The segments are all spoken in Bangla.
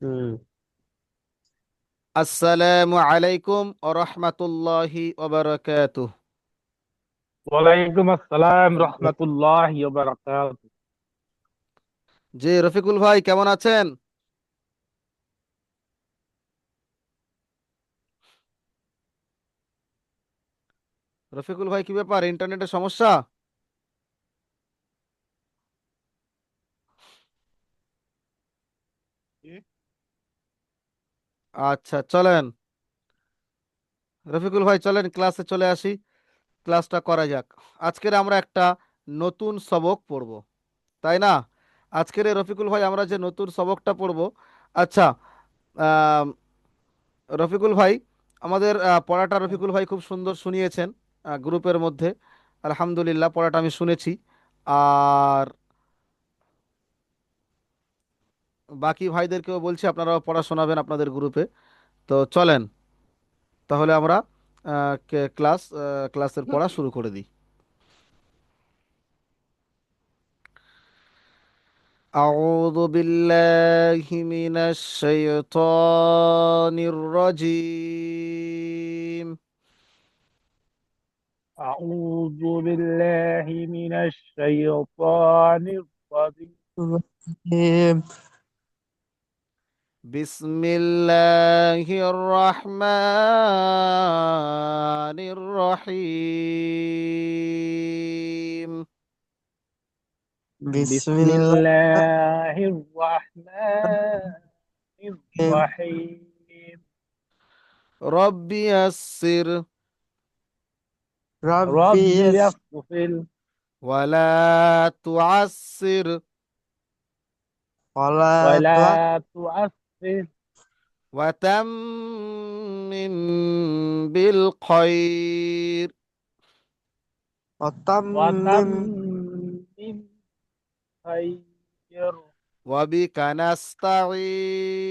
হুম। আসসালামু আলাইকুম ওয়া রাহমাতুল্লাহি ওয়া বারাকাতুহু। ওয়ালাইকুম আসসালাম রহমতুল্লাহি ওয়া বারাকাতুহু। জি রফিকুল ভাই কেমন আছেন? রফিকুল ভাই কি ব্যাপার, ইন্টারনেটের সমস্যা? আচ্ছা চলেন, রফিকুল ভাই চলেন ক্লাসে চলে আসি, ক্লাসটা করা যাক। আজকের আমরা একটা নতুন সবক পড়ব, তাই না? আজকের এই রফিকুল ভাই আমরা যে নতুন সবকটা পড়ব। আচ্ছা, আম, রফিকুল ভাই আমাদের পড়াটা রফিকুল ভাই খুব সুন্দর শুনিয়েছেন গ্রুপের মধ্যে। আলহামদুলিল্লাহ, পড়াটা আমি শুনেছি। আর বাকি ভাইদেরকেও বলছি আপনারাও পড়া শোনাবেন আপনাদের গ্রুপে। তো চলেন তাহলে আমরা ক্লাসের পড়া শুরু করে দিই। أعوذ بالله من الشيطان الرجيم. أعوذ بالله من الشيطان الرجيم. الرحيم. بسم الله الرحمن الرحيم. بسم بسم الله الله الرحمن الرحيم. رب يسر رب ربي يسر يغفر ولا تعسر ولا ولا تعسر وتمم بالخير وتمم وتمم خير وبك نستعين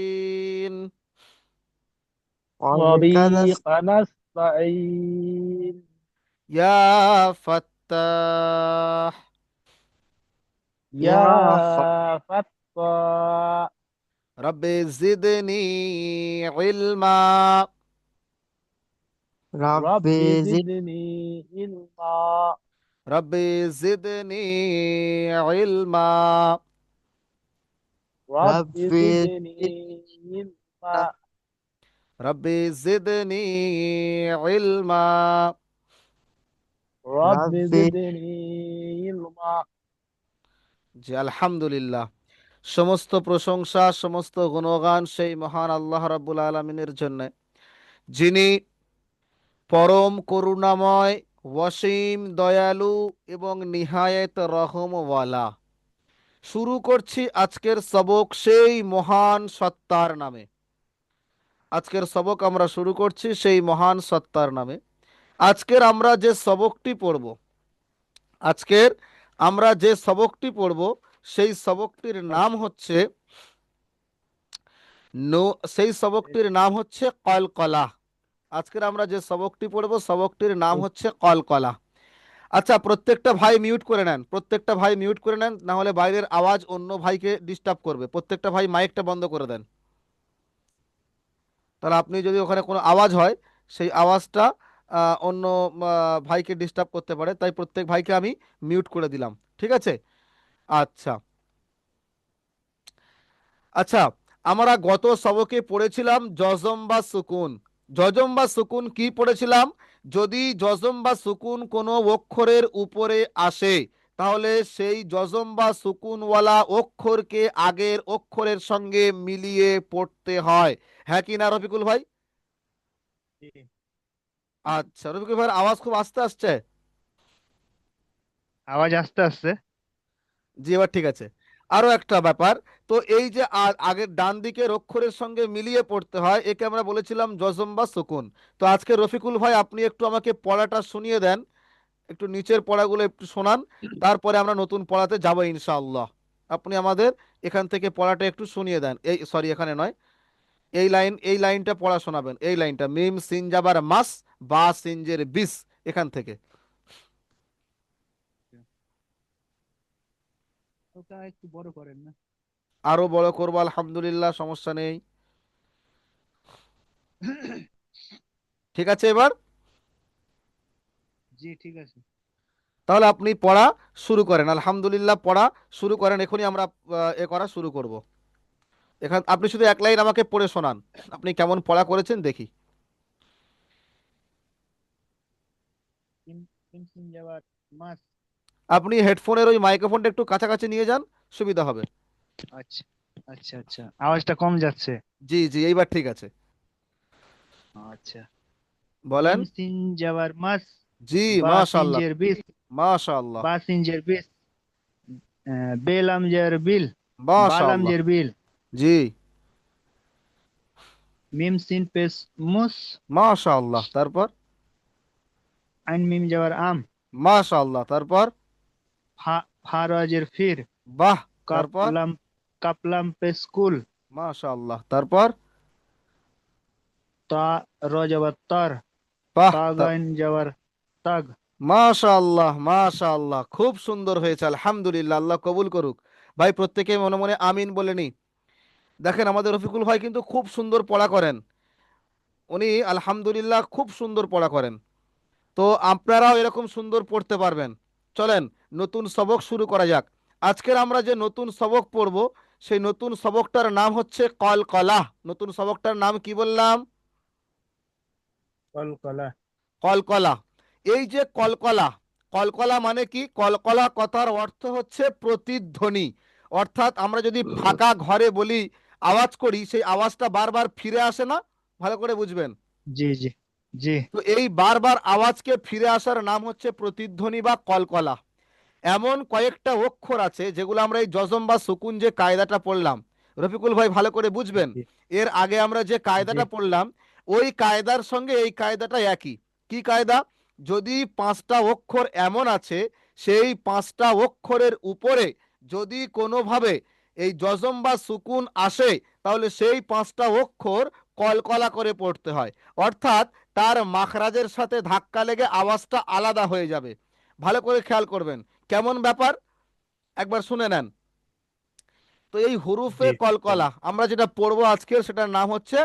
وبك وبك نستعين يا فتاح يا ف... يا فتى رب زدني علما رب ربي زد زدني علما رب زدني علما رب ربي زد زدني علما رب زدني علما رب ربي زدني علما জি আলহামদুলিল্লাহ। সমস্ত প্রশংসা সমস্ত গুণগান সেই মহান আল্লাহ রাব্বুল আলামিনের জন্য, যিনি পরম করুণাময়, ওয়াসিম দয়ালু এবং নিহায়েত রহমওয়ালা। শুরু করছি আজকের সবক সেই মহান সত্তার নামে। আজকের সবক আমরা শুরু করছি সেই মহান সত্তার নামে। আজকের আমরা যে সবকটি পড়ব, আজকের আমরা যে সবকটি পড়ব সেই সবকটির নাম হচ্ছে নো সেই সবকটির নাম হচ্ছে কলকলা। আজকের আমরা যে সবকটি পড়ব সবকটির নাম হচ্ছে কলকলা। আচ্ছা, প্রত্যেকটা ভাই মিউট করে নেন, প্রত্যেকটা ভাই মিউট করে নেন, না হলে বাইরের আওয়াজ অন্য ভাইকে ডিস্টার্ব করবে। প্রত্যেকটা ভাই মাইকটা বন্ধ করে দেন। তাহলে আপনি যদি ওখানে কোনো আওয়াজ হয় সেই আওয়াজটা অন্য ভাইকে ডিস্টার্ব করতে পারে, তাই প্রত্যেক ভাইকে আমি মিউট করে দিলাম, ঠিক আছে? আচ্ছা আচ্ছা, আমরা গত সবকে পড়েছিলাম জজম বা সুকুন। জজম বা সুকুন কি পড়েছিলাম? যদি জজম বা সুকুন কোনো অক্ষরের উপরে আসে, তাহলে সেই জজম বা সুকুনওয়ালা অক্ষরকে আগের অক্ষরের সঙ্গে মিলিয়ে পড়তে হয়। হ্যাঁ কি না রফিকুল ভাই? আচ্ছা, রফিকুল ভাইয়ের আওয়াজ খুব আস্তে আসছে। আওয়াজ আস্তে আস্তে। জি এবার ঠিক আছে। আরো একটা ব্যাপার, তো এই যে আগের ডান দিকের অক্ষরের সঙ্গে মিলিয়ে পড়তে হয়, একে আমরা বলেছিলাম জজম বা সুকুন। তো আজকে রফিকুল ভাই আপনি একটু আমাকে পড়াটা শুনিয়ে দেন, একটু নিচের পড়াগুলো একটু শোনান, তারপরে আমরা নতুন পড়াতে যাব ইনশাআল্লাহ। আপনি আমাদের এখান থেকে পড়াটা একটু শুনিয়ে দেন। এই সরি, এখানে নয়, এই লাইনটা পড়া শোনাবেন, এই লাইনটা মিম সিন জাবার মাস বা সিনজের বিস, এখান থেকে। ওটা একটু বড় করেন না? আরো বড় করবো, আলহামদুলিল্লাহ, সমস্যা নেই। ঠিক আছে এবার? জি ঠিক আছে। তাহলে আপনি পড়া শুরু করেন, আলহামদুলিল্লাহ পড়া শুরু করেন, এখনই আমরা এ করা শুরু করব। এখান আপনি শুধু এক লাইন আমাকে পড়ে শোনান, আপনি কেমন পড়া করেছেন দেখি। সিম সিম যাবার মাস। আপনি হেডফোনের ওই মাইক্রোফোনটা একটু কাছাকাছি নিয়ে যান, সুবিধা হবে। আচ্ছা আচ্ছা আচ্ছা, আওয়াজটা কম যাচ্ছে। জি জি, এইবার ঠিক আছে, আচ্ছা। বলেন। মিম সিন যাবার মাস। জি, বা মাশাআল্লাহ, সিনজের বিস। মাশাআল্লাহ, বা সিনজের বিস। বেলামজের বিল। মাশাআল্লাহ। বালামজের বিল। জি, মিম সিন পেস মুস। মাশাআল্লাহ, তারপর? আইন মিম যাবার আম। মাশাআল্লাহ, তারপর? ফারাজের ফির। বাহ, তারপর? কাপলাম। কাপলাম পেস কুল। মাশাআল্লাহ, তারপর? তা র যাবার তার। বাহ, তাগাইন যাবার তাগ। মাশাআল্লাহ, মাশাআল্লাহ, খুব সুন্দর হয়েছে, আলহামদুলিল্লাহ, আল্লাহ কবুল করুক। ভাই প্রত্যেকে মনে মনে আমিন বলে নি। দেখেন আমাদের রফিকুল ভাই কিন্তু খুব সুন্দর পড়া করেন, উনি আলহামদুলিল্লাহ খুব সুন্দর পড়া করেন। তো আপনারাও এরকম সুন্দর পড়তে পারবেন। চলেন নতুন সবক শুরু করা যাক। আজকের আমরা যে নতুন সবক পড়ব, সেই নতুন সবকটার নাম হচ্ছে কলকলা। নতুন সবকটার নাম কি বললাম? কলকলা। কলকলা। এই যে কলকলা, কলকলা মানে কি? কলকলা কথার অর্থ হচ্ছে প্রতিধ্বনি। অর্থাৎ আমরা যদি ফাঁকা ঘরে বলি, আওয়াজ করি, সেই আওয়াজটা বারবার ফিরে আসে না? ভালো করে বুঝবেন। জি জি জি তো এই বারবার আওয়াজকে ফিরে আসার নাম হচ্ছে প্রতিধ্বনি বা কলকলা। এমন কয়েকটা অক্ষর আছে যেগুলো আমরা এই জজম বা সুকুন যে কায়দাটা পড়লাম, রফিকুল ভাই ভালো করে বুঝবেন। জি এর আগে আমরা যে জি কায়দাটা পড়লাম, ওই কায়দার সঙ্গে এই কায়দাটা একই। কি কায়দা? যদি পাঁচটা অক্ষর এমন আছে, সেই পাঁচটা অক্ষরের উপরে যদি কোনোভাবে এই জজম বা সুকুন আসে, তাহলে সেই পাঁচটা অক্ষর কলকলা করে পড়তে হয়। অর্থাৎ তার মাখরাজের সাথে ধাক্কা লেগে আওয়াজটা আলাদা হয়ে যাবে। ভালো করে খেয়াল করবেন কেমন ব্যাপার, একবার শুনে নেন। তো এই হরুফে জি কলকলা বলুন। আমরা যেটা পড়বো আজকের, সেটার নাম হচ্ছে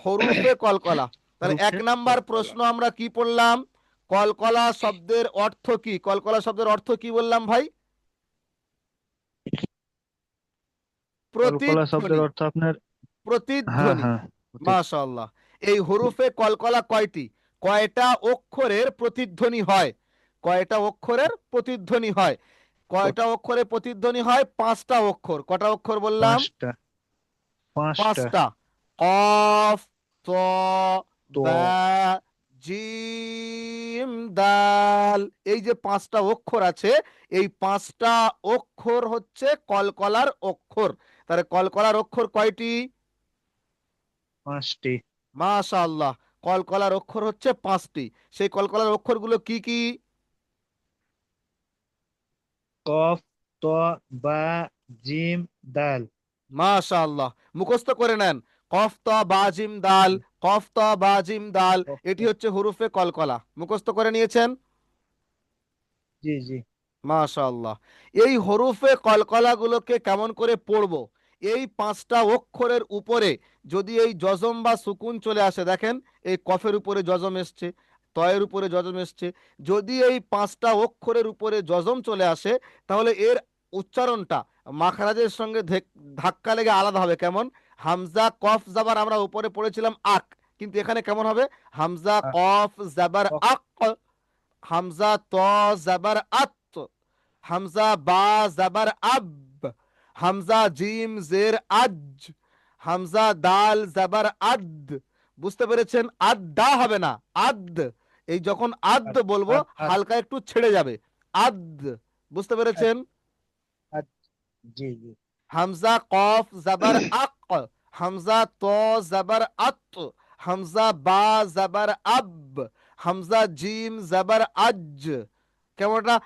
হরুফে কলকলা। তাহলে এক রূপে নাম্বার কলকলা। প্রশ্ন আমরা কি পড়লাম? কলকলা শব্দের অর্থ কি? কলকলা শব্দের অর্থ কি বললাম ভাই? কলকলা শব্দের প্রতিধ্বনি, অর্থ আপনার। হ্যাঁ প্রতিধ্বনি। হ্যাঁ। মাশাআল্লাহ। এই হরুফে কলকলা কয়টি? কয়টা অক্ষরের প্রতিধ্বনি হয়? কয়টা অক্ষরের প্রতিধ্বনি হয়? কয়টা অক্ষরে প্রতিধ্বনি হয়? পাঁচটা অক্ষর। কটা অক্ষর বললাম? পাঁচটা। পাঁচটা। পাঁচটা। কফ, ত, তো। বা, জিম, দাল। এই যে পাঁচটা অক্ষর আছে, এই পাঁচটা অক্ষর হচ্ছে কলকলার অক্ষর। তাহলে কলকলার অক্ষর কয়টি? পাঁচটি। মাশাআল্লাহ, কলকলার অক্ষর হচ্ছে পাঁচটি। সেই কলকলার অক্ষরগুলো কি কি? কফ। ত। বা। জিম। দাল। মাশাআল্লাহ, মুখস্থ করে নেন। কফ ত বা জিম দাল, কফ ত বা জিম দাল, কফ, ত। এটি হচ্ছে হুরুফে কলকলা। মুখস্থ করে নিয়েছেন? জি জি মাশাআল্লাহ। এই হরুফে কলকলাগুলোকে কেমন করে পড়বো? এই পাঁচটা অক্ষরের উপরে যদি এই জজম বা সুকুন চলে আসে, দেখেন এই কফের উপরে জজম এসছে, তয়ের উপরে জজম এসছে, যদি এই পাঁচটা অক্ষরের উপরে জজম চলে আসে, তাহলে এর উচ্চারণটা মাখরাজের সঙ্গে ধাক্কা লেগে আলাদা হবে। কেমন? হামজা কফ জাবার আমরা উপরে পড়েছিলাম আক, কিন্তু এখানে কেমন হবে? হামজা আ- কফ জাবার অ- আক, হামজা ত জাবার আত, হামজা বা জাবার আব, হামজা জিম জের আজ, হামজা দাল জাবার আদ। বুঝতে পেরেছেন? আদা হবে না, আদ। এই যখন আদ আ- বলবো, আ- আ- হালকা একটু ছেড়ে যাবে, আদ। বুঝতে আ- পেরেছেন? আ- জি জি হামজা কফ জাবার আক, হামজা ত জাবার আত, হামজা বা জাবার আব, হামজা জিম জাবার আজ। কেমন একটা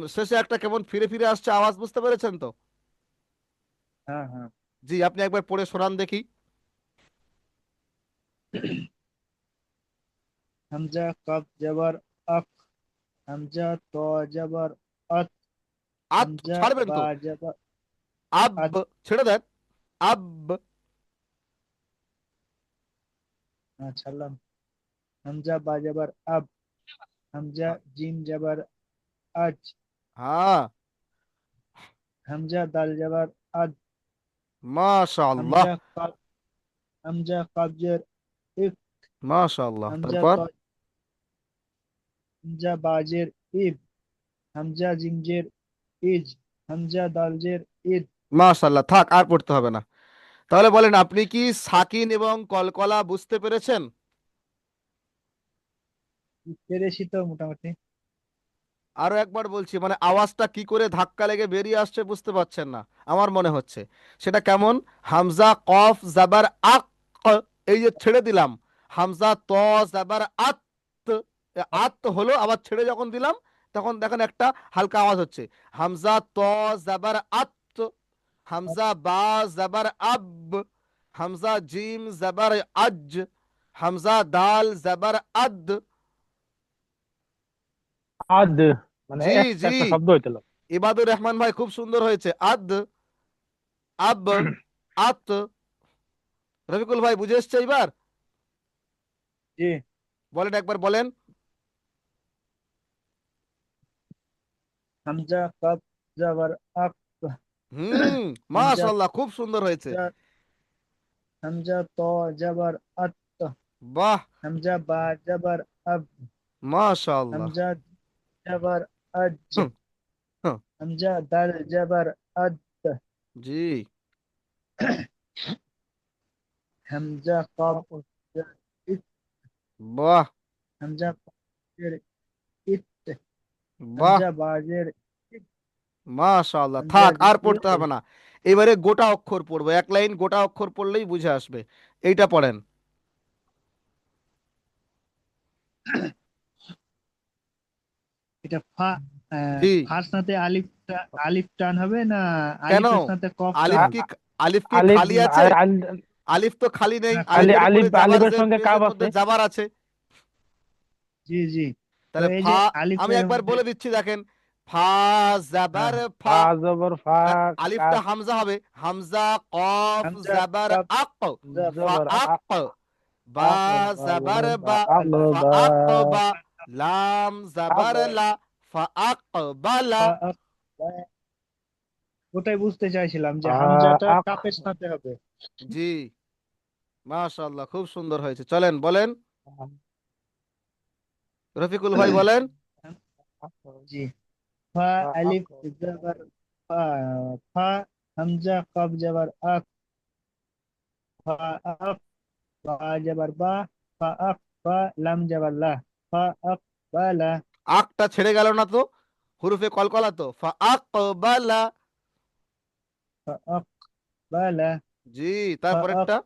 শেষে একটা কেমন ফিরে ফিরে আসছে আওয়াজ, বুঝতে পেরেছেন তো? হ্যাঁ হ্যাঁ। জি, আপনি একবার পড়ে শোনান দেখি। হামজা কফ জবর আক। হামজা ত জবর আত। আত হামজা ছাড়বেন বা তো, জবর আব আত। ছেড়ে দেন। আব। ছাড়লাম। হামজা বা জবর আব, হামজা জিম জবর আজ, হ্যাঁ, হামজা দাল জবর আদ, মাশাআল্লাহ, হামজা কাব, হামজা কাবজের ইক, মাশাআল্লাহ। হামজা তারপর ত, হামজা বাজের ইব, হামজা জিমজের ইজ, হামজা দালজের ইদ। মাশাআল্লাহ, থাক আর পড়তে হবে না। তাহলে বলেন, আপনি কি সাকিন এবং কলকলা বুঝতে পেরেছেন? পেরেছি তো মোটামুটি। আরো একবার বলছি, মানে আওয়াজটা কি করে ধাক্কা লেগে বেরিয়ে আসছে বুঝতে পারছেন না আমার মনে হচ্ছে। সেটা কেমন? হামজা কফ জাবার আক, এই যে ছেড়ে দিলাম, হামজা ত জাবার আত, আত হলো, আবার ছেড়ে যখন দিলাম তখন দেখেন একটা হালকা আওয়াজ হচ্ছে। হামজা ত জাবার আত, হামজা বা জাবার আব, হামজা জিম জাবার আজ, হামজা দাল জাবার আদ। আদ মানে জি একটা জি, একটা শব্দ হইতো। ইবাদুর রহমান ভাই খুব সুন্দর হয়েছে। আদ, আব, আত। রফিকুল ভাই বুঝে এসছে এবার? জি। বলেন, একবার বলেন। হামজা কাব জবর আক, হুম, হামজা মাশাআল্লাহ, খুব সুন্দর হয়েছে। হামজা তো জবর আত, বাহ, হামজা বা জবর আব, মাশাআল্লাহ। হামজা জবর আজ, হুম, হুম, হামজা দাল জবর আদ, জি, হামজা কাব ইত, বাহ, হামজা কাবের ইত, বাহ, হামজা বাজের ইত, মাশাআল্লাহ, হামজা থাক আর জিমের পড়তে হবে না। এবারে গোটা অক্ষর পড়বো, এক লাইন গোটা অক্ষর পড়লেই বুঝে আসবে। এইটা পড়েন। এটা ফা, জি, ফার সাথে আলিফ, আলিফ টান হবে না কেন? আলিফের সাথে কফ আলিফ টান? কি, আলিফ কি আলিফ খালি আছে? আলিফ আলিফ তো খালি নেই, খালি আলিফের উপরে আলিফ জাবার, আলিফের জের সঙ্গে কাব পেজের মধ্যে আছে। জাবার আছে। জি জি। তো তাহলে এই ফা, যে আমি আলিফের একবার মধ্যে, বলে দিচ্ছি দেখেন। ফা জাবার হ্যাঁ, ফা, ফা জবর ফা, আলিফটা কাফ হামজা হবে, হামজা কফ হামজা জাবার কাব আক, ফা জবর আক, বা আক জাবার বা বা, আক ফা বা আক বা, লাম আক জাবার লা, ফা আক বালা। ফা আক বা। ওটাই বুঝতে চাইছিলাম যে হামজাটা আক কাপের সাথে হবে। জি, মাশাআল্লাহ, খুব সুন্দর হয়েছে। চলেন বলেন, রফিকুল ভাই বলেন। জি। ফা আক আলিফ জবর ফা, ফা হামজা কাব জবর আক, ফা আক বা জবর বা, ফা আক বা লাম জবর লা, ফা আক বা লা, আকটা ছেড়ে গেল না তো, হুরুফে কলকলা তো, ফা আক বালা। ফা আক বা লা, জি, ফা আক তারপরেরটা।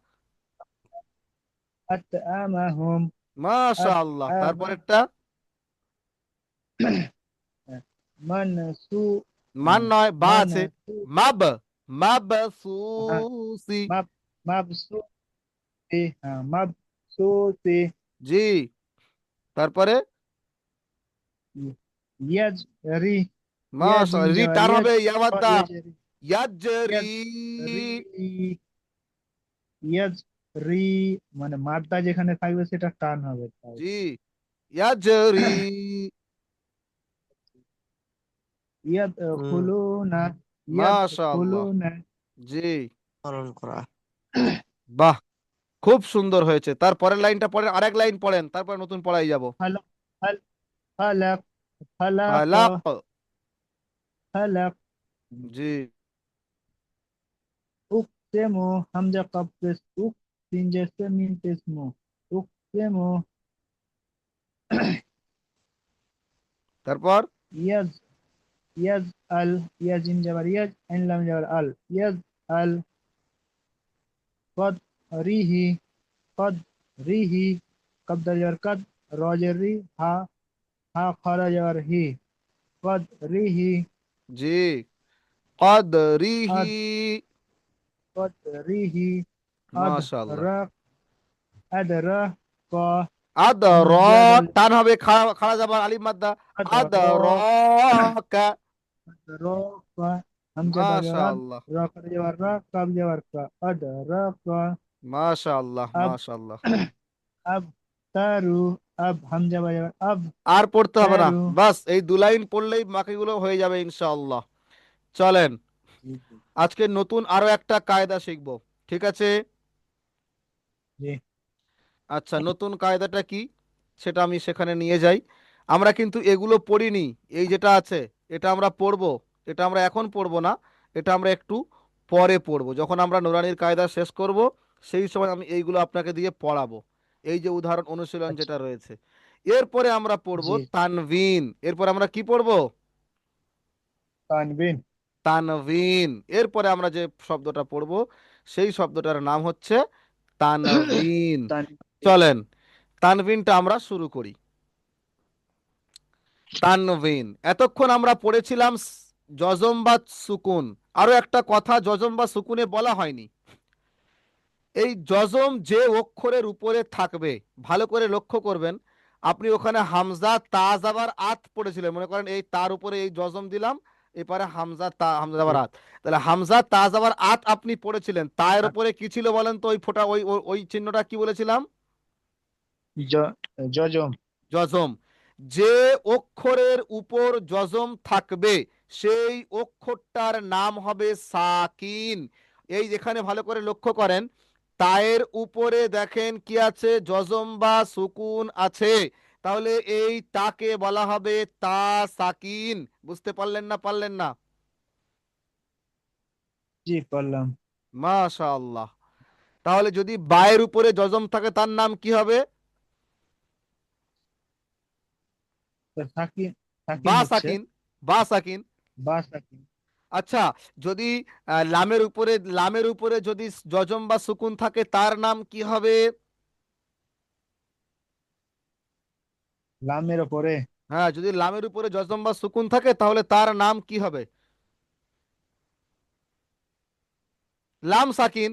আত আমাহুম, আত মাশাআল্লাহ, আমা তারপরেরটা। মানসু, মান নয়, বা আছে। মানসু, মাব, মাব হ্যাঁ, সুসি। মাব, মাবসুতি, হ্যাঁ মাবসুতি, জি, তারপরে ইয়াজ রি, ইয়াজিম মাশাআল্লাহ, রি জবর টান ইয়াজ, হবে, ইয়ামাদ্দা, ইয়াজ রি, ইয়াজরি। ইয়াজ রি, ইয়াজ রি, মানে মাদ্দা যেখানে থাকবে সেটা টান হবে তাই। জি, ইয়াজরি। ইয়াদ খুলুনা, ইয়াদ মাশাআল্লাহ, খুলুনা। জি, পালন করা। বাহ, খুব সুন্দর হয়েছে। তারপরের লাইনটা পড়েন, আরেক লাইন পড়েন, তারপর নতুন পড়াই যাব। ফালাক, ফালাক, ফালাক, ফালাক, ফালাক, জি, উকসেমু হামজা কাবরেস উক, তিনজেসে মিন তেসমু, উকসেমু, তারপর ইয়াজ, ইয়াজ আল, ইয়াজিম জবর ইয়াজ, আইন লাম জবর আল, ইয়াজ আল, কদ রিহি, কদ রিহি, কবদর জবর কদ, রজের রি, হা, হা খরা জবর হি, কদ রিহি, জি, কদরিহি। আদ, কদ রিহি, আদ মাশাআল্লাহ। রা, আদ রা, ক, আদ র, হামজাদাল, টান হবে, খাড়া খাড়া যাবার, আলিফ মাদ্দা। আদ আদ র, র কা। আদ র, ক, হামজা বার জবর আদ, মাশাআল্লাহ, র করে জবর র, কাব জবর কা, আদ র ক। মাশাআল্লাহ, আব মাশাআল্লাহ। আব তারু, আব হামজা বার জবর আব, আর পড়তে হবে না, তারু। বাস এই 2 লাইন পড়লেই বাকিগুলো হয়ে যাবে ইনশাআল্লাহ। চলেন জি জি আজকে নতুন আরো একটা কায়দা শিখবো, ঠিক আছে? জি আচ্ছা, নতুন কায়দাটা কি সেটা আমি সেখানে নিয়ে যাই। আমরা কিন্তু এগুলো পড়িনি, এই যেটা আছে এটা আমরা পড়বো, এটা আমরা এখন পড়বো না, এটা আমরা একটু পরে পড়বো, যখন আমরা নুরানির কায়দা শেষ করব সেই সময় আমি এইগুলো আপনাকে দিয়ে পড়াবো, এই যে উদাহরণ অনুশীলন আচ্ছা যেটা রয়েছে। এরপরে আমরা পড়বো জি। তানভিন, এরপরে আমরা কি পড়বো? তানবিন। তানভিন। এরপরে আমরা যে শব্দটা পড়বো সেই শব্দটার নাম হচ্ছে তানভিন। তানবিন। চলেন তানভিনটা আমরা শুরু করি। তানভিন, এতক্ষণ আমরা পড়েছিলাম যজম বা সুকুন। আরো একটা কথা যজম বা সুকুনে বলা হয়নি, এই যজম যে অক্ষরের উপরে থাকবে, ভালো করে লক্ষ্য করবেন, আপনি ওখানে হামজা তা জাবার আত পড়েছিলেন, মনে করেন এই তার উপরে এই যজম দিলাম, এপারে হামজা তা হামজা জি। জাবার আত, তাহলে হামজা তা জাবার আত আপনি পড়েছিলেন, তায়ের আ- উপরে কি ছিল বলেন তো? ওই ফোঁটা ওই ওই ওই চিহ্নটা কি বলেছিলাম? জজম। যজম। যে অক্ষরের উপর যজম থাকবে সেই অক্ষরটার নাম হবে সাকিন। এই যেখানে ভালো করে লক্ষ্য করেন, তায়ের উপরে দেখেন কি আছে? যজম বা সুকুন আছে, তাহলে এই তাকে বলা হবে তা সাকিন। বুঝতে পারলেন না পারলেন না? জি পারলাম। মাশাআল্লাহ। তাহলে যদি বায়ের উপরে যজম থাকে তার নাম কি হবে? তো সাকিন, সাকিন বা হচ্ছে সাকিন, বা সাকিন। বা সাকিন। আচ্ছা, যদি লামের উপরে যদি যজম বা সুকুন থাকে তার নাম কি হবে? লামের ওপরে হ্যাঁ, যদি লামের উপরে যজম বা সুকুন থাকে তাহলে তার নাম কি হবে? লাম সাকিন।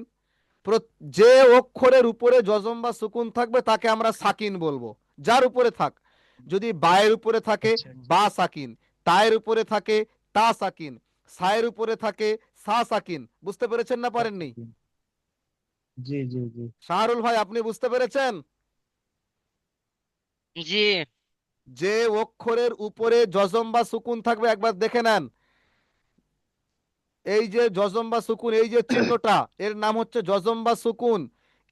যে অক্ষরের উপরে যজম বা সুকুন থাকবে তাকে আমরা সাকিন বলবো, যার উপরে থাক। যদি বায়ের উপরে থাকে আচ্ছা আচ্ছা বা সাকিন, তায়ের উপরে থাকে তা সাকিন, সায়ের উপরে থাকে সা সাকিন। বুঝতে পেরেছেন না বা পারেননি? সাকিন। জি জি জি শাহরুল ভাই, আপনি বুঝতে পেরেছেন? জি। যে অক্ষরের উপরে যজম বা সুকুন থাকবে একবার দেখে নেন, এই যে যজম বা সুকুন, এই যে চিহ্নটা, এর নাম হচ্ছে যজম বা সুকুন।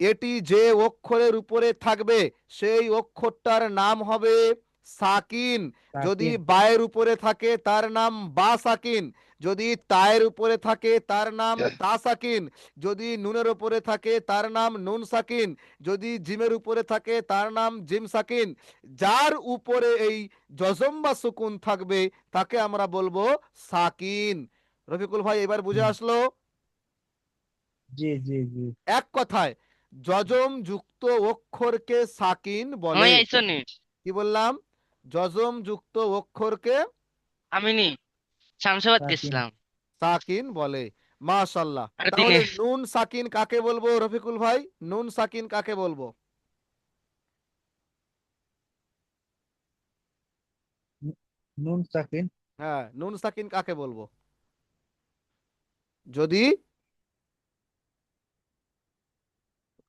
এটি যে অক্ষরের উপরে থাকবে সেই অক্ষরটার নাম হবে সাকিন। যদি সাকিন। বায়ের উপরে থাকে তার নাম বা সাকিন, যদি তায়ের উপরে থাকে তার নাম তা সাকিন, যদি নুনের উপরে থাকে তার নাম নুন সাকিন, যদি জিমের উপরে থাকে তার নাম জিম সাকিন। যার উপরে এই যজম বা সুকুন থাকবে তাকে আমরা বলবো সাকিন। রফিকুল ভাই, এবার বুঝে হুম, আসলো? জি জি জি এক কথায় যজম যুক্ত অক্ষরকে সাকিন আমি বলে। আইসনি। কি বললাম? যজম যুক্ত অক্ষরকে আমি নি শামসাবাদ সাকিন। গেছিলাম সাকিন বলে। মাশাল্লাহ। আর দিনে। তাহলে নুন সাকিন কাকে বলবো রফিকুল ভাই? নুন সাকিন কাকে বলবো? নুন সাকিন। হ্যাঁ, নুন সাকিন কাকে বলবো? যদি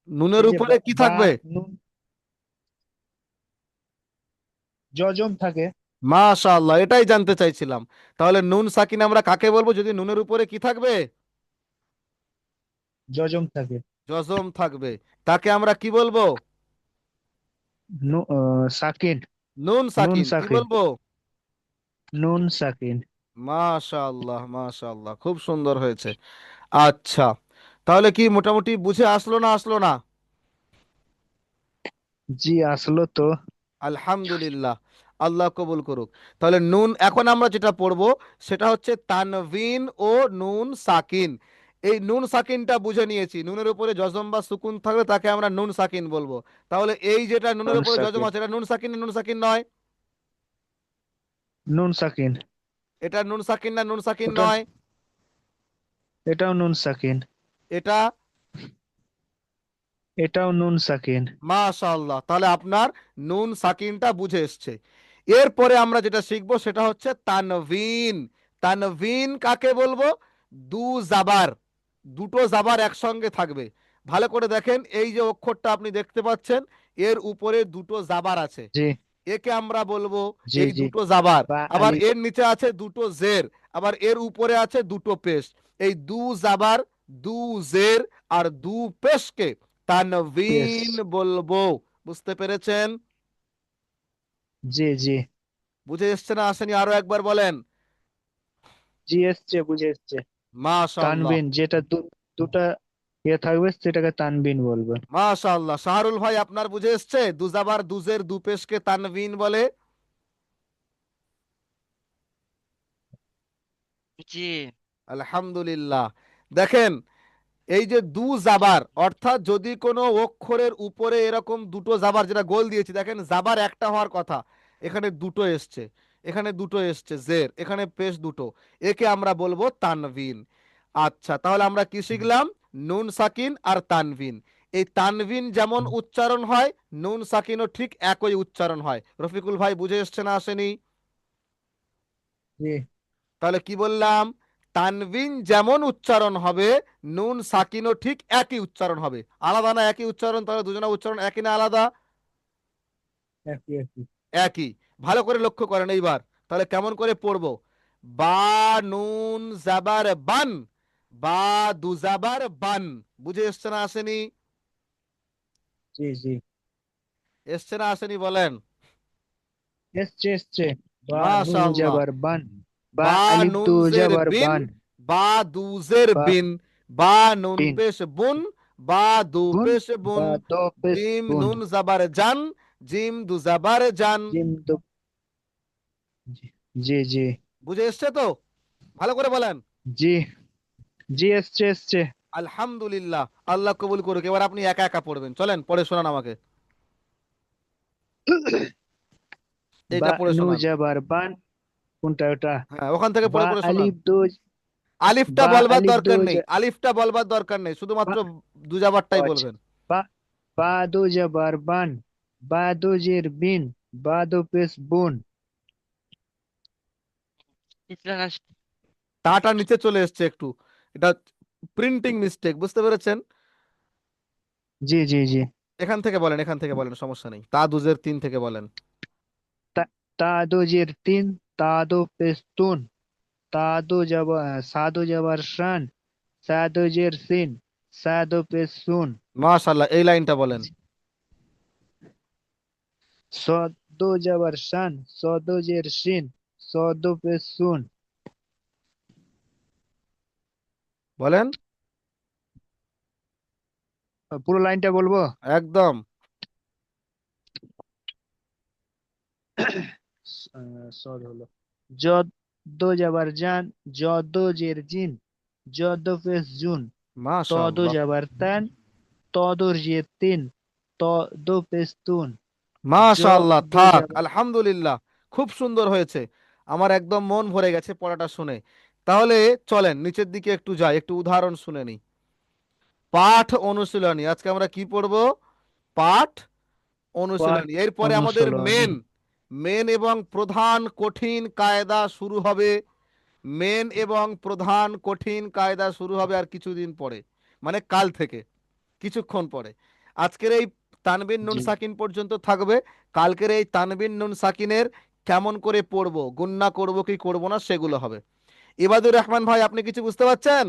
নুনের এই যে উপরে কি বা থাকবে? নুন জজম থাকে। মাশাআল্লাহ, এটাই জানতে চাইছিলাম। তাহলে নুন সাকিন আমরা কাকে বলবো যদি নুনের উপরে কি থাকবে? জজম থাকে। যজম থাকবে, তাকে আমরা কি বলবো? সাকিন। নুন নুন সাকিন। কি সাকিন। বলবো? নুন সাকিন। মাশাআল্লাহ, মাশাআল্লাহ, খুব সুন্দর হয়েছে। আচ্ছা, তাহলে কি মোটামুটি বুঝে আসলো না আসলো না? জি আসলো তো। আলহামদুলিল্লাহ, আল্লাহ কবুল করুক। তাহলে নুন, এখন আমরা যেটা পড়বো সেটা হচ্ছে তানভিন ও নুন সাকিন। এই নুন সাকিনটা বুঝে নিয়েছি, নুনের উপরে যজম বা সুকুন থাকলে তাকে আমরা নুন সাকিন বলবো। তাহলে এই যেটা নুনের নুন উপরে যজম সাকিন। আছে এটা নুন সাকিন না নুন সাকিন নয়? নুন সাকিন। এটা নুন সাকিন না নুন সাকিন ওটা নয়? এটাও নুন সাকিন। এটা এটাও নুন সাকিন। মাশাআল্লাহ, তাহলে আপনার নুন সাকিনটা বুঝে এসছে। এরপরে আমরা যেটা শিখবো সেটা হচ্ছে তানভিন। তানভিন কাকে বলবো? দু জাবার, দুটো জাবার একসঙ্গে থাকবে। ভালো করে দেখেন, এই যে অক্ষরটা আপনি দেখতে পাচ্ছেন, এর উপরে দুটো জাবার আছে, জি একে আমরা বলবো জি এই জি। দুটো জাবার। বা আবার আলিফ। এর নিচে আছে দুটো জের, আবার এর উপরে আছে দুটো পেশ। এই দু জাবার, দু জের আর দু পেশকে পেশ। তানভিন বলবো। বুঝতে পেরেছেন? জি জি বুঝে এসছে না আসেনি? আরো একবার বলেন। জি, এসছে, বুঝে এসছে। মাশাআল্লাহ, তানবিন, যেটা দুটা থাকবে সেটাকে তানবিন বলবে। মাশাআল্লাহ। শাহরুল ভাই, আপনার বুঝে এসছে? দুজাবার দুজের দুপেশকে তানভিন বলে। জি। আলহামদুলিল্লাহ। দেখেন, এই যে দু জাবার, অর্থাৎ যদি কোনো অক্ষরের উপরে এরকম দুটো জাবার, যেটা গোল দিয়েছি, দেখেন জাবার একটা হওয়ার কথা, এখানে দুটো এসছে, এখানে দুটো এসছে জের, এখানে পেশ দুটো, একে আমরা বলবো তানভিন। আচ্ছা, তাহলে আমরা কি শিখলাম? নুন সাকিন আর তানভিন। এই তানভিন যেমন উচ্চারণ হয়, নুন সাকিনও ঠিক একই উচ্চারণ হয়। রফিকুল ভাই, বুঝে এসছে না আসেনি? জি তাহলে কি বললাম? তানভিন যেমন উচ্চারণ হবে, নুন সাকিনও ঠিক একই উচ্চারণ হবে। আলাদা না একই উচ্চারণ? তাহলে দুজনের উচ্চারণ একই না আলাদা? একই একই। একই। ভালো করে লক্ষ্য করেন এইবার। তাহলে কেমন করে পড়বো? বা নুন জাবার বান, বা দু জাবার বান। বুঝে এসছে না আসেনি? জি জি, এসছে না আসেনি বলেন? এসছে এসছে। বা নু মাশাআল্লাহ। জাবার বান। বা বা আলিফ নুন দু জের জাবার বিন, বান। বা দুজের বা বিন, বা নুন বিন। পেশ বুন, বা দু বুন। পেশ বুন, বা দো পেশ জিম বুন। নুন জাবার জান, জিম দু জাবার জান। জিম দো। জি জি বুঝে এসছে তো? ভালো করে বলেন। জি জি, এসছে এসছে। আলহামদুলিল্লাহ, আল্লাহ কবুল করুক। এবার আপনি একা একা পড়বেন, চলেন পড়ে শোনান আমাকে, বা এইটা পড়ে নু শোনান। জাবার বান। কোনটা ওটা? হ্যাঁ, ওখান থেকে বা পড়ে পড়ে শোনান। আলিফ দো। আলিফটা বা বলবার আলিফ দো দরকার নেই, আলিফটা বলবার দরকার নেই, শুধুমাত্র বা। দুজাবারটাই আচ্ছা। বলবেন। বা বা দো জাবার বান। বা দো জের বিন। বা দো পেশ বুন। তাটা নিচে চলে এসছে একটু, এটা প্রিন্টিং মিস্টেক, বুঝতে পেরেছেন? জি জি জি। এখান থেকে বলেন, এখান থেকে বলেন, সমস্যা নেই। তা দুজের তিন থেকে বলেন। তা তা দো জের তিন। তা দো পেশ তুন। তা দো জাবার সা দো জাবার শান। সা দো জের সিন। সা দো পেশ সুন। মাশাআল্লাহ, এই লাইনটা বলেন। স দো জাবার শান। স দো জের শিন। স দো পেশ সুন। বলেন। পুরো লাইনটা বলবো? একদম। সদ হলো। জ দো জাবার জান। জ দো জের জিন। জ দো পেশ জুন। ত দো মাশাআল্লাহ, জাবার তান। ত দো জের তিন। ত দো পেশ তুন। জ মাশাআল্লাহ, দো থাক, জাবার। আলহামদুলিল্লাহ। খুব সুন্দর হয়েছে, আমার একদম মন ভরে গেছে পড়াটা শুনে। তাহলে চলেন নিচের দিকে একটু যাই, একটু উদাহরণ শুনে নিই। পাঠ অনুশীলনী, আজকে আমরা কি পড়বো? পাঠ পাঠ অনুশীলনী। এরপরে আমাদের অনুশীলনী। মেন, মেন এবং প্রধান কঠিন কায়দা শুরু হবে। মেন এবং প্রধান কঠিন কায়দা শুরু হবে আর কিছুদিন পরে, মানে কাল থেকে, কিছুক্ষণ পরে। আজকের এই তানবিন নুন জি। সাকিন পর্যন্ত থাকবে। কালকের এই তানবিন নুন সাকিনের কেমন করে পড়বো, গুন্না করব কি করব না, সেগুলো হবে। ইবাদুর রহমান ভাই, আপনি কিছু বুঝতে পারছেন?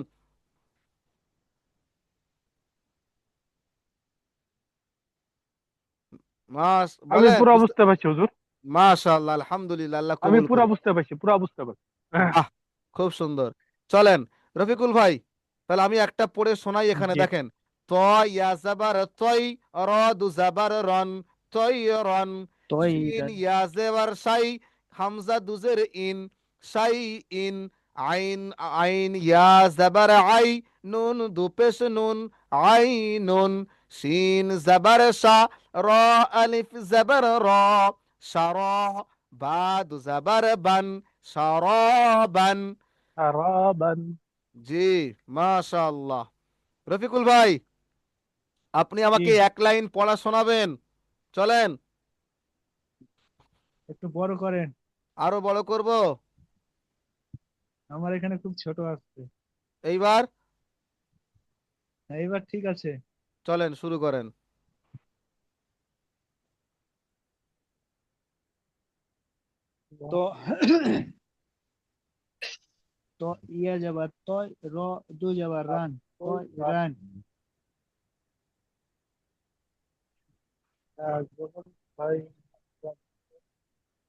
মাস আমি বলেন পুরো বুঝতে। বুঝতে পারছি হুজুর। মাশাআল্লাহ, আলহামদুলিল্লাহ, আল্লাহ আমি কবুল পুরো করুক। বুঝতে পারছি, পুরো বুঝতে পারছি। হ্যাঁ। বাহ, খুব সুন্দর। চলেন রফিকুল ভাই, তাহলে আমি একটা পড়ে শোনাই। এখানে জি। দেখেন, ত ইয়া জাবার তই, র দু জাবার রন, তই রন। তই শিন ইয়া জেবার শাই, হামজা দুজের ইন, শাই ইন। আইন, আইন ইয়া জাবার আই, নুন দু পেশ নুন, আই নুন। শিন জাবার শা, র আলিফ জাবার র, শার। বা দু জাবার বান, সারাবান। সারাবান। জি, মাশাআল্লাহ। রফিকুল ভাই, আপনি কি? আমাকে এক লাইন পড়া শোনাবেন, চলেন। একটু বড় করেন। আরো বড় করব? আমার এখানে খুব ছোট আসছে। এইবার এইবার ঠিক আছে। চলেন শুরু করেন। তো তো ইয়া যাবার তয়, র দু যাবার রান, তয় রান। ভাই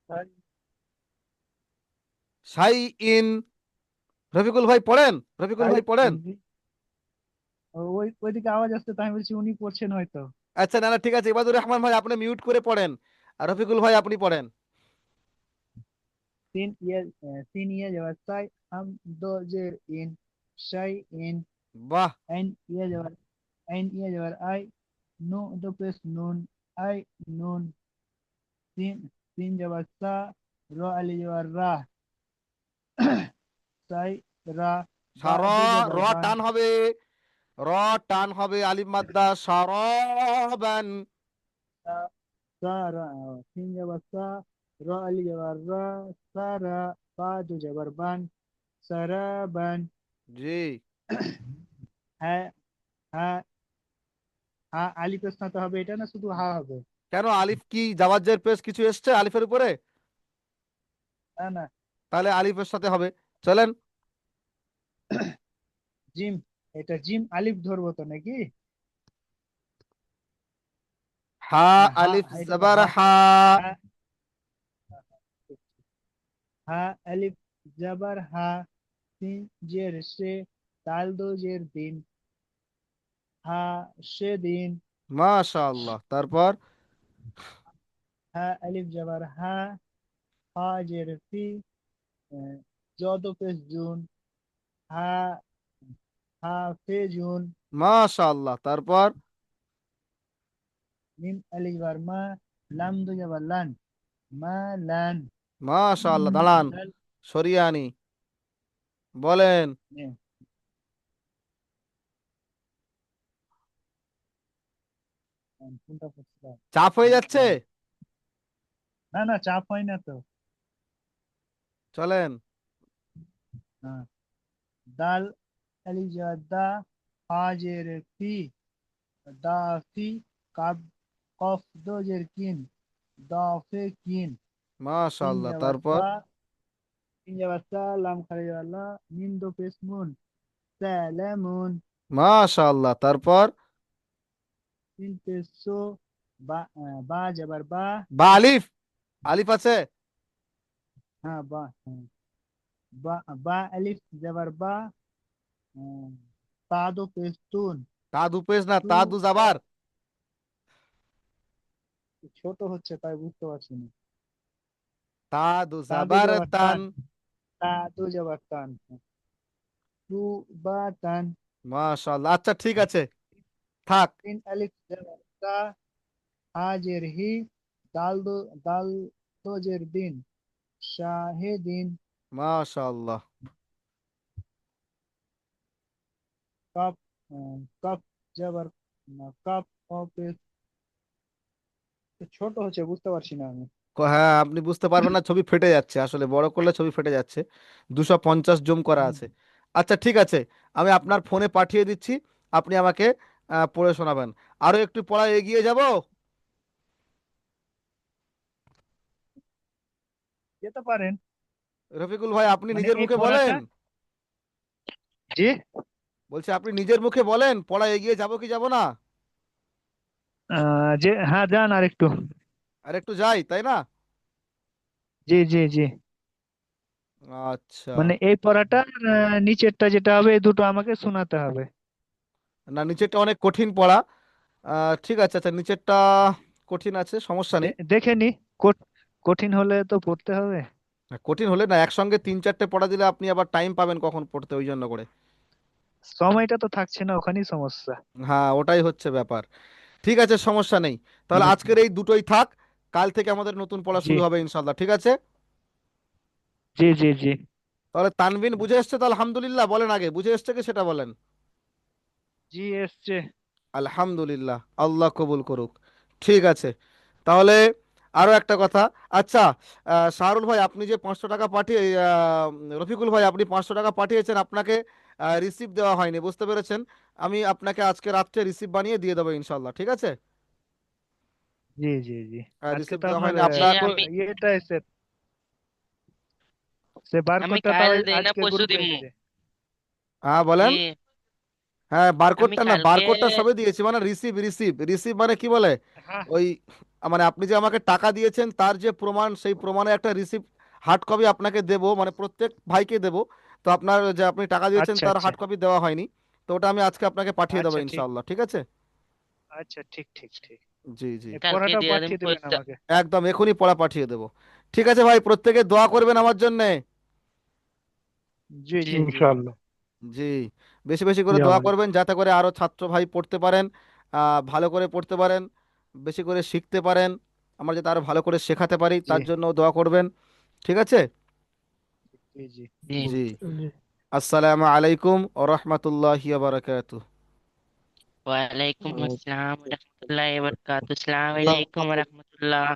ভাই সাই ইন। রফিকুল ভাই পড়েন, রফিকুল ভাই ভাই পড়েন। ওইদিকে আওয়াজ আসছে, তাই আমি বলছি উনি পড়ছেন হয়তো। আচ্ছা, না না ঠিক আছে, ইবাদুর রহমান ভাই আপনি মিউট করে পড়েন, আর রফিকুল ভাই আপনি পড়েন। তিন ইয়া যাবার তাই, আম দো জের ইন, শাই ইন। বাহ। আইন ইয়া যাবার, আইন ইয়া যাবার আই, নু দো পেশ নুন, আই নুন। তিন তিন যাবার সা, র আলি যাবার রা, সাই রা। বা সার, দু র যাবার বান, টান হবে, র টান হবে, আলিফ মাদ্দা সারাবান। সা সা রা। তিন যাবার সা, র আলি যাবার রা, সারা। বা দু যাবার বান, সারাবান। জি। হ্যাঁ, হ্যাঁ, হ্যাঁ আলিফ পেশনাতে হবে এটা, না শুধু হা হবে? কেন, আলিফ কি জাওয়াজের পেশ কিছু এসছে আলিফের উপরে? না, না। তাহলে আলিফের সাথে হবে। চলেন। জিম, এটা জিম আলিফ ধরবো তো নাকি? হা, হা, আলিফ এটা তো জবর হা। হা। হা, হা আলিফ জবর হা। তিন জের সে, দাল দো জের দিন, হা সে দিন। মাশাআল্লাহ, তারপর হা আলিফ জবর হা, হা জের ফি, জ দো পেশ জুন, হা হা ফে জুন। মাশাআল্লাহ, তারপর মিম আলিফ জবর মা, লাম দো জবর লান, মা লান। মাশাআল্লাহ, দাঁড়ান, লাল, সরিয়ে আনি, বলেন। কোনটা পড়ছিলাম? চাপ হয়ে যাচ্ছে। না, না, চাপ হয় না তো। চলেন। হ্যাঁ, দাল আলিজা দা, হাজের ফি, দা ফি, কাব কফ দোজের কিন, দা ফে কিন। তিন মাশাআল্লাহ, যাবার তারপর সা, তিন যাবার সা, লাম খালি আল্লাহ, মিম দো পেশ মুন, সালামুন। মাশাআল্লাহ, তারপর তিন পেশ সো, বা বা যাবার বা। বা আলিফ, আলিফ আছে। হ্যাঁ, বা, হ্যাঁ, বা বা আলিফ যাবার বা। তা দো পেশ তুন, তা দু পেশ না, তু। তা দু জাবার। ছোট হচ্ছে তাই বুঝতে পারছি না। তা দু তাদু জাবার যাবার তান। টান, তাদু যাবার টান, তু বা টান। মাশাআল্লাহ, আচ্ছা ঠিক আছে, থাক। তিন আলিফ যাবার তা, হাজের হি, দাল দো, দাল দোজের দিন, শাহেদিন। মাশাআল্লাহ। কপ, কপ যাবার, না, কপ অফিস। ছোট হচ্ছে বুঝতে পারছি না আমি। হ্যাঁ, আপনি বুঝতে পারবেন না, ছবি ফেটে যাচ্ছে, আসলে বড় করলে ছবি ফেটে যাচ্ছে, 250 জুম করা হুম, আছে। আচ্ছা ঠিক আছে, আমি আপনার ফোনে পাঠিয়ে দিচ্ছি, আপনি আমাকে পড়ে শোনাবেন। আরো একটু পড়া এগিয়ে যাব। যেতে পারেন। রফিকুল ভাই আপনি মানে নিজের এই মুখে বলেন। পড়াটা, জি, বলছি আপনি নিজের মুখে বলেন, পড়া এগিয়ে যাব কি যাব না। যে হ্যাঁ যান আর একটু। আর একটু যাই, তাই না? জি, জি, জি। আচ্ছা। মানে এই পড়াটা, নিচেরটা যেটা হবে এই দুটো আমাকে শোনাতে হবে। না, নিচেরটা অনেক কঠিন পড়া। ঠিক আছে, আচ্ছা নিচেরটা কঠিন আছে, সমস্যা নেই। দেখে নি। কঠিন হলে তো পড়তে হবে। না, কঠিন হলে না, একসঙ্গে 3-4টে পড়া দিলে আপনি আবার টাইম পাবেন কখন পড়তে, ওই জন্য করে। সময়টা তো থাকছে না, ওখানেই সমস্যা। হ্যাঁ, ওটাই হচ্ছে ব্যাপার। ঠিক আছে, সমস্যা নেই। তাহলে মানে, আজকের এই দুটোই থাক, কাল থেকে আমাদের নতুন পড়া জি, শুরু হবে ইনশাল্লাহ, ঠিক আছে? জি, জি, জি, তাহলে তানবিন বুঝে এসছে তো আলহামদুলিল্লাহ বলেন, আগে বুঝে এসছে কি সেটা বলেন। জি এসছে। আলহামদুলিল্লাহ, আল্লাহ কবুল করুক। ঠিক আছে, তাহলে আরো একটা কথা। আচ্ছা, শাহরুল ভাই আপনি যে 500 টাকা পাঠিয়ে, রফিকুল ভাই আপনি 500 টাকা পাঠিয়েছেন, আপনাকে রিসিভ দেওয়া হয়নি, বুঝতে পেরেছেন? আমি আপনাকে আজকে রাত্রে রিসিভ বানিয়ে দিয়ে দেবো ইনশাল্লাহ, ঠিক আছে? জি জি জি। আজকে রিসিভ তো দেওয়া আপনার হয়নি যে আপনার। আমি ইয়েটা এসে, সে আমি বারকোডটা তো কাল দেই না আজকে পরশু গ্রুপে দিমু। এসেছে। হ্যাঁ বলেন। জি হ্যাঁ আমি বারকোডটা না, কালকে বারকোডটা সবে দিয়েছি, মানে রিসিভ রিসিভ রিসিভ মানে কি বলে হ্যাঁ ওই, মানে আপনি যে আমাকে টাকা দিয়েছেন তার যে প্রমাণ, সেই প্রমাণে একটা রিসিভ হার্ড কপি আপনাকে দেবো, মানে প্রত্যেক ভাইকে দেবো। তো আপনার যে আপনি টাকা দিয়েছেন আচ্ছা তার আচ্ছা হার্ড কপি দেওয়া হয়নি, তো ওটা আমি আজকে আপনাকে পাঠিয়ে দেবো আচ্ছা ঠিক, ইনশাআল্লাহ, ঠিক আছে? আচ্ছা ঠিক ঠিক ঠিক। জি জি। এই কালকে পড়াটাও দিয়ে দিম পাঠিয়ে দেবেন আমাকে। একদম এখনই পড়া পাঠিয়ে দেবো। ঠিক আছে ভাই, প্রত্যেকে দোয়া করবেন আমার জন্যে। জি জি জি জি। ইনশাআল্লাহ। জি, বেশি বেশি জি করে দোয়া আমিন। করবেন যাতে করে আরো ছাত্র ভাই পড়তে পারেন, ভালো করে পড়তে পারেন, বেশি করে শিখতে পারেন, আমরা যাতে আরো ভালো করে শেখাতে পারি জি তার জন্য দোয়া করবেন, ঠিক আছে? জি জি। জি। জি। জি। আসসালামু আলাইকুম ওয়া রাহমাতুল্লাহি ওয়া বারাকাতুহু। ওয়ালাইকুম আসসালাম ওয়া রাহমাতুল্লাহি ওয়া বারাকাতুহু। আসসালামু আলাইকুম ওয়া রাহমাতুল্লাহ।